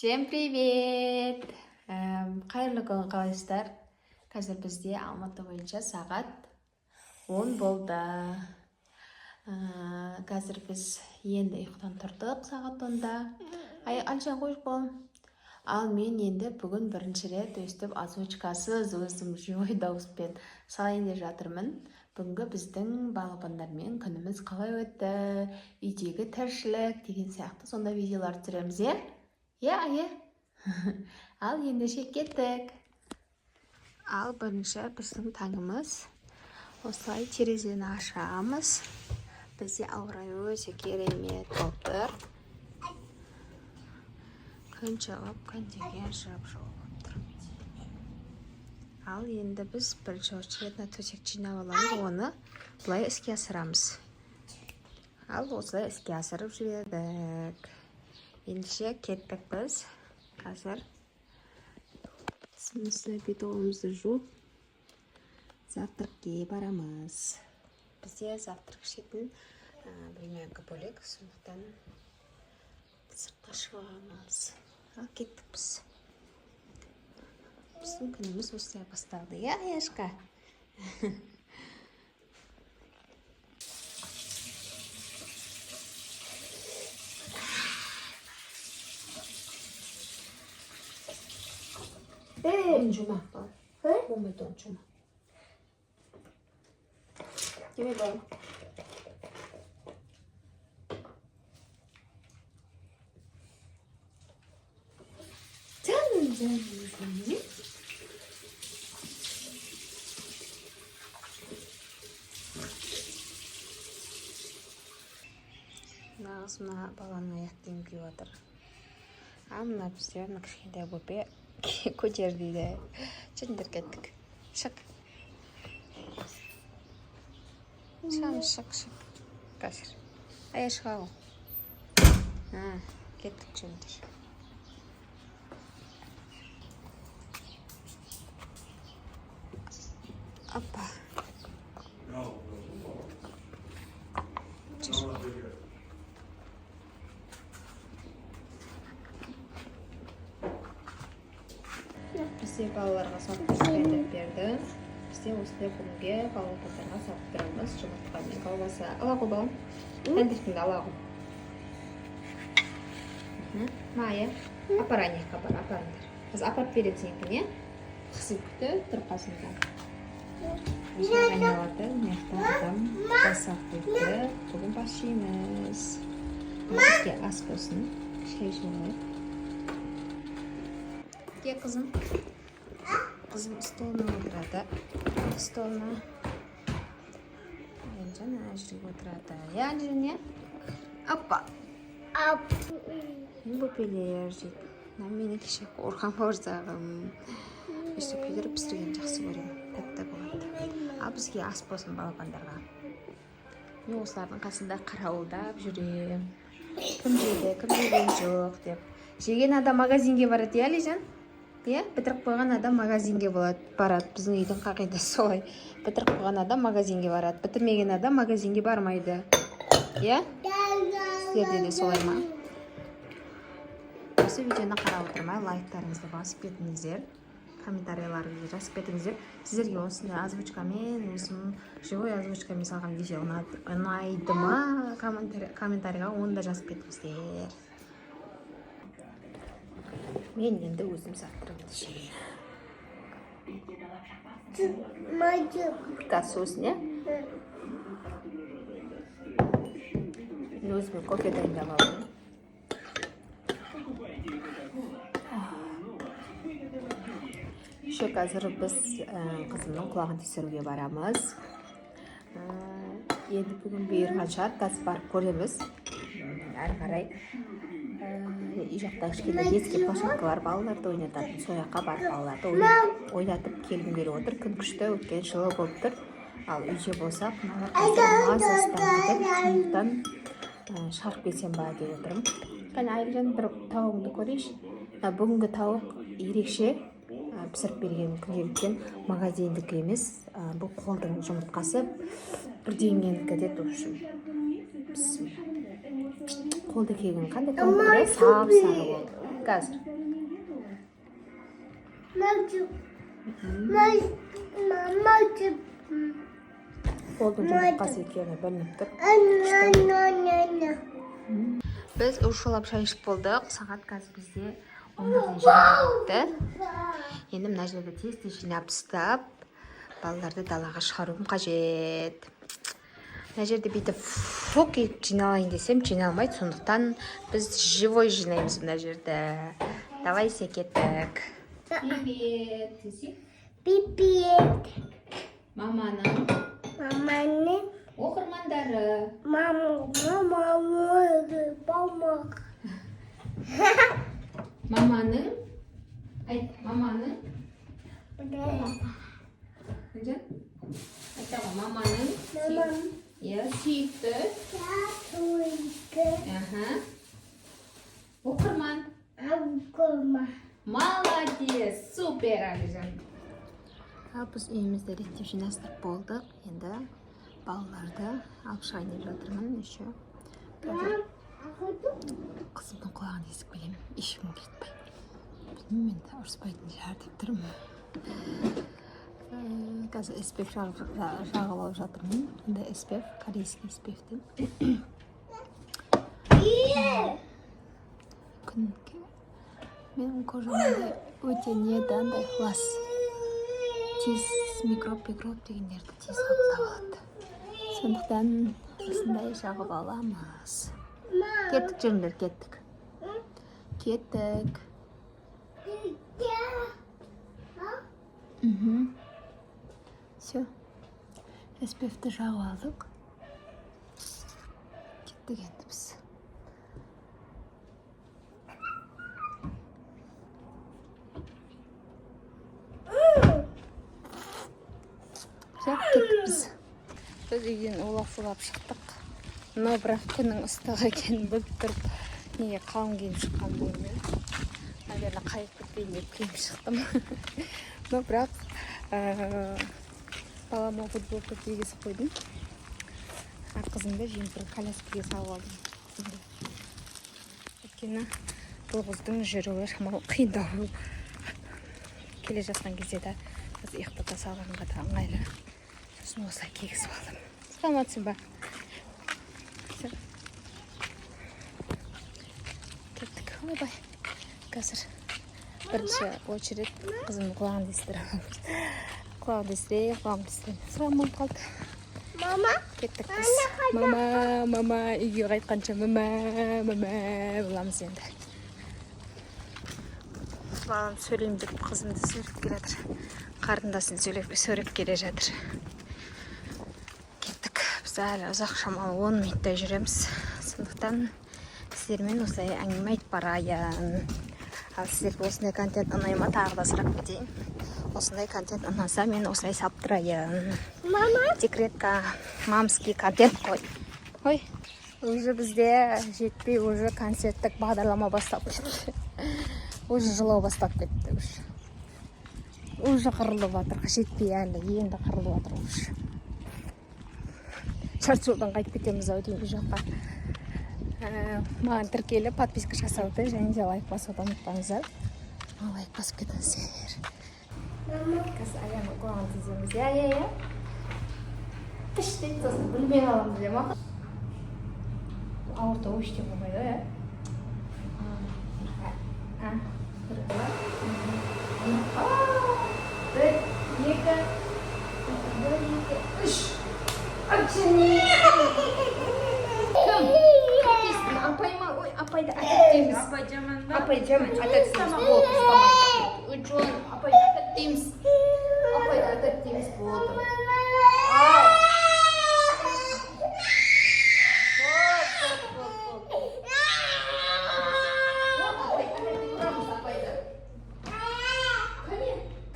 Всем привет! Қайырлы күн қалайсыздар? Қазір бізде Алматы бойынша сағат 10 болды. Қазір біз енді ұйқыдан тұрдық сағат 10-да. Алжан қойып қол. Ал мен енді бүгін бірінші рет өстіп озвучкасыз өзім жой дауыспен салайын деп жатырмын. Бүгінгі біздің балапандармен күніміз қалай өтті, үйдегі тіршілік деген сияқты сонда видеолар түсіреміз, иә? Ал ендеше кеттік. Ал бірінші біздің таңымыз. Осылай терезені ашамыз. Бізде ауа райы өте керемет болып тұр. Күн шығып, күн деген жып-жылы болып тұр. Ал енді біз бірінші очередь төсек жинап аламыз, оны былай іске асырамыз. Ал осылай іске асырып жібердік. Ендеше кеттік біз. Қазір сымызды бетонымызды жуып завтракке барамыз. Бізде завтрак ішетін бөлмеге бөлек, сондықтан сыртқа шығамыз. Ал кеттік біз. Біздің күніміз осылай басталды, Яшка? Он жұма, бал. Болмайды, он жұма. Деме, бал. Canım. Нағыз мына баланың аяқ киім киіп отыр. Мына біздер кішкентай бөпе көтер дейді. Жүндір кеттік. Шық. Шық. Қазір. Шыға ғой. Кеттік жүндір. Апа. Бізде балаларға салып берді. Бізде осылай бүгінге балапандарға салып тұрамыз. Жұмыртқа мен колбаса. Ала ғой балам. Тәндіркіңді ала ғой. Майя. Апаранекқа бар, апарыңдар. Біз апарып береді сенікіне. Қысып күтті, тұрып қасында. Жаңалады, мектеп адам жасап қойды. Бүгін бас жейміз. Бізге ас болсын. Шай жолайық. Ке, қызым. Қызым столына отырады. Столына. Әлжан әжірге отырады. Әлжан, не? Апа. Бөпелер жейді. Мені кеше қорған борзағым. Өстіп күйдіріп пісірген жақсы көремін. Тәтті болады. Ал бізге ас болсын балапандарға. Мен осылардың қасында қарауылдап жүрем. Кім жеді, кім жеген жоқ деп. Жеген адам магазинге барады, Әлжан? Бітіріп қойған адам магазинге барады. Біздің үйдің қағидасы солай. Бітіріп қойған адам магазинге барады. Бітірмеген адам магазинге бармайды. Сіздерде де солай ма? Осы видеоны қарап отырмай, лайктарыңызды басып кетіңіздер. Комментарийларыңызды жазып кетіңіздер. Сіздерге осындай озвучкамен, өзім живой озвучкамен салған видео ұнайды ма? Комментарийға оны да жазып кетіңіздер. Мен енді өзім завтракты жеймін. Кассосын, Мен өзіме кофе дайындап алдым. Қазір біз қызымның құлағын тексеруге барамыз. Енді бүгін бұйырған шығар, қазір барып көреміз. Әрі қарай үй жақта кішкене детский площадкалар балаларды ойнататын. Сол жаққа барып балаларды ойнатып келгім келіп отыр. Күн күшті өткен жылы болып тұр. Ал үйде болсақ, қазір мазасыздан сондықтан шығарып кетсем ба деп отырмын. Қане Айлжан, бір тауығыңды көрейші. Бүгінгі тауық ерекше. Пісіріп берген күнделіктен магазиндікі емес. Бұл қолдың жұмыртқасы бірдеңенікі деді үшін. Қолды кегін қандай тауық сап-сары болды. Қазір. Болды жұмыртқасы екені білініп тұр. Біз ушылап шай ішіп болдық. Сағат қазір бізде 11:20 Енді мына жерді тез жинап тастап, балаларды далаға шығаруым қажет. Мына жерде бүйтіп фук етіп жиналайын десем, жиналмайды. Сондықтан біз живой жинаймыз мына жерді. Давай кеттік. Привет. Привет. Маманың оқырмандары. Маманың айт, маманың айтаға маманың сүйікті оқырман. Молодец, супер, Алижан. Біз үйімізді реттеп жинастырып болдық. Енді балаларды алып шығайын деп жатырмын. Еще қызымның құлағын естіп келемін. Ешкім кетпей. Білмеймін, енді ұрыспайтын шығар деп тұрмын. Қазір SPF жағалап жатырмын. Енді SPF, корейский SPF-тен. Менің кожамда өте недандай лас. Тез микроб дегендерді тез қабылдап алады. Сондықтан осындай жағып аламыз. Кеттік жүріңдер, кеттік. Все. SPF-ті жағып алдық. Кеттік енді біз. Кеттік біз үйден улап шықтық. Но бірақ күннің ыстық екенін біліп тұрып, неге қалың киім шыққан бойымен. Наверное, қайып кетпейін деп киім шықтым. Но бірақ балама футболка кигізіп қойдым. Қызымды жемпір коляскаға салып алдым. Өйткені бұл қыздың жүруі шамалы қиындау. Келе жатқан кезде де біз ұйықтата салғанға да ыңғайлы. Сосын осылай кигізіп алдым. Саламатсың ба? Кеттік. Ойбай. Қазір бірінші очередь қызымның құлағын естіреміз. Құлағын естіреміз. Сұрамам қалды. Мама? Кеттік біз. Мама, үйге қайтқанша мама боламыз енді. Балам сөйлейм деп қызымды сөйлеп келе жатыр. Қарындасын сөйлеп келе жатыр. Кеттік. Біз әлі ұзақ шамалы 10 минуттай жүреміз. Сондықтан сіздермен осылай әңгіме айтып барайын. Ал сіздерге осындай контент ұнайма, тағы да сұрақ кетейін. Осындай контент ұнаса, мен осылай саптырайын. Декретка, мамский контент қой. Ой, уже бізде жетпей, уже концерттік бағдарлама бастап кетті. Уже жылау бастап кетті. Уже қырылып жатыр, жетпей әлі, енді қырылып жатыр уже. Жарты жылдан қайтып кетеміз ау деймін жаққа. Маған тіркеліп, подписка жасауды және де лайк басуды ұмытпаңыздар. Лайк басып кетіңіздер. Қазір аяғын құлағын тіземіз. Я. Тіш дейді, сосын білмей қаламыз деп ма? Ауырта өште болмайды, я? Бір, екі, үш. Кім? Апай ма? Ой, апайды әтеттейміз. Апай жаман ба? Апай жаман, әтеттейміз. Үчон, апай әтеттейміз. Апай әтеттейміз болды.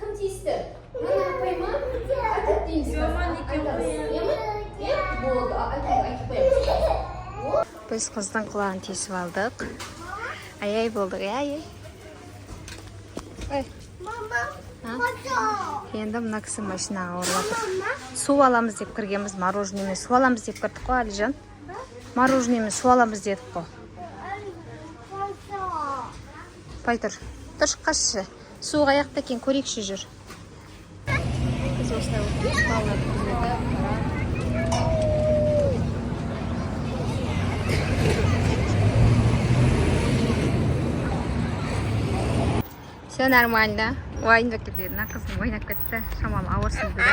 Кім тиісті? Апай ма? Әтеттейміз. Біз қыздың құлағын тесіп алдық. Ай болдық, ай. Енді мына кісі машинаға орладыр. Су аламыз деп кіргенбіз, мороженемен су аламыз деп кірдік қой, Алижан. Мороженемен су аламыз дедік қой. Пай тұр. Тұр шыққашы. Су қаяқта екен көрейікші жүр. Біз осылай отырмыз, балалар күзетіп, Все нормально. Ойнап кетеді. Мына қызым ойнап кетті. Шамалы ауырсын деді.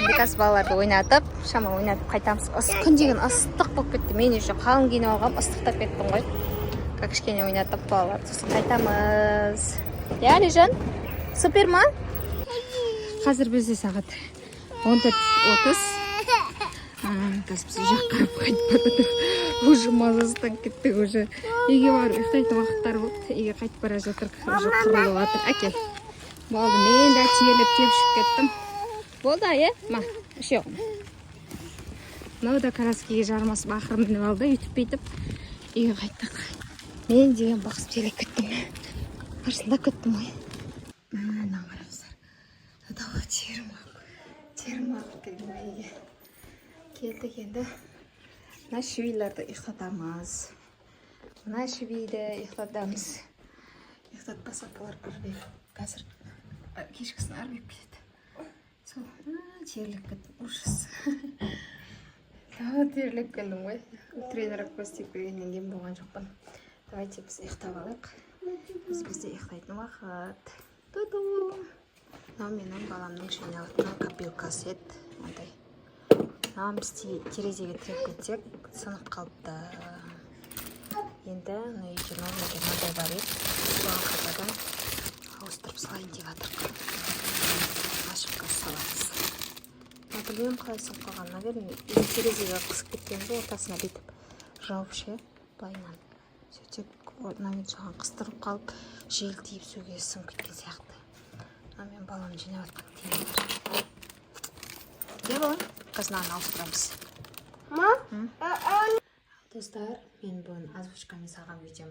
Енді қазір балаларды ойнатып, шамалы ойнатып қайтамыз. Күн деген ыстық болып кетті. Мен еще қалың киініп алғам, ыстықтап кеттім ғой. Кішкене ойнатып балаларды сосын қайтамыз. Я, Лежан? Супер ма? Қазір бізде сағат 14:30. Қазір біз жақ қарап қайтып бара уже мазасыздан кеттік, уже үйге барып ұйықтайтын уақыттар болды. Үйге қайтып бара жатыр, уже құрылып жатыр. Әкел. Болды, мен де тиеліп тепшіп кеттім. Болды, ма? Үшеу. Мынау да Караскеге жармасып ақырын мініп алды, үйтіп бүйтіп үйге қайттық. Мен деген бақсып телеп кеттім. Арсында кеттім ғой. Мына қараңыздар. Тадауа термақ келген үйге. Келдік енді. Мына швейлерді ұйықтатамыз. Мына швейді ұйықтатамыз. Ұйықтатпасақ болар арбеп. Қазір кешкісін арбеп кетеді. Сол, терлеп кеттім. Ужас. Терлеп келдім ғой. Тренерок істеп келгеннен кейін болған жоқпын. Давайте біз ұйықтап алайық. Бізде ұйықтайтын уақыт. Ту-ду. Мынау менің баламның жинайтын копилкасы еді. Ондай. Мынау біз терезеге тіреп кетсек, сынып қалыпты. Енді мына үйде новенький мынандай бар еді. Соған қайтадан ауыстырып салайын деп жатырмық. Ашыққа саламыз. Білмеймін қалай сынып қалған. Наверное, терезеге қысып кеткен ғой, ортасына бүйтіп жауып ше, былайынан. Сөйтсек, мен соған қыстырып қалып, жел тиіп сөге сынып кеткен сияқты. Мен балам жинап жатқан теңдер. Не балам? Қазынаны ауыстырамыз. Достар, мен бүгін озвучкамен салған видеом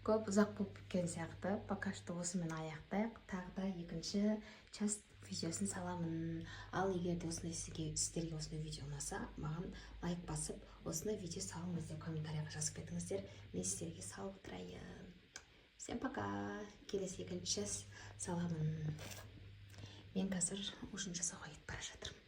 көп ұзақ болып кеткен сияқты. Пока что осымен аяқтайық. Тағы да екінші часть видеосын саламын. Ал егер де сіздерге осындай видео ұнаса, маған лайк басып, осындай видео салыңыз деп комментарияға жазып кетіңіздер. Мен сіздерге салып отырайын. Всем пока. Келесі екінші часть саламын. Мен қазір ужин жасауға кетіп бара жатырмын.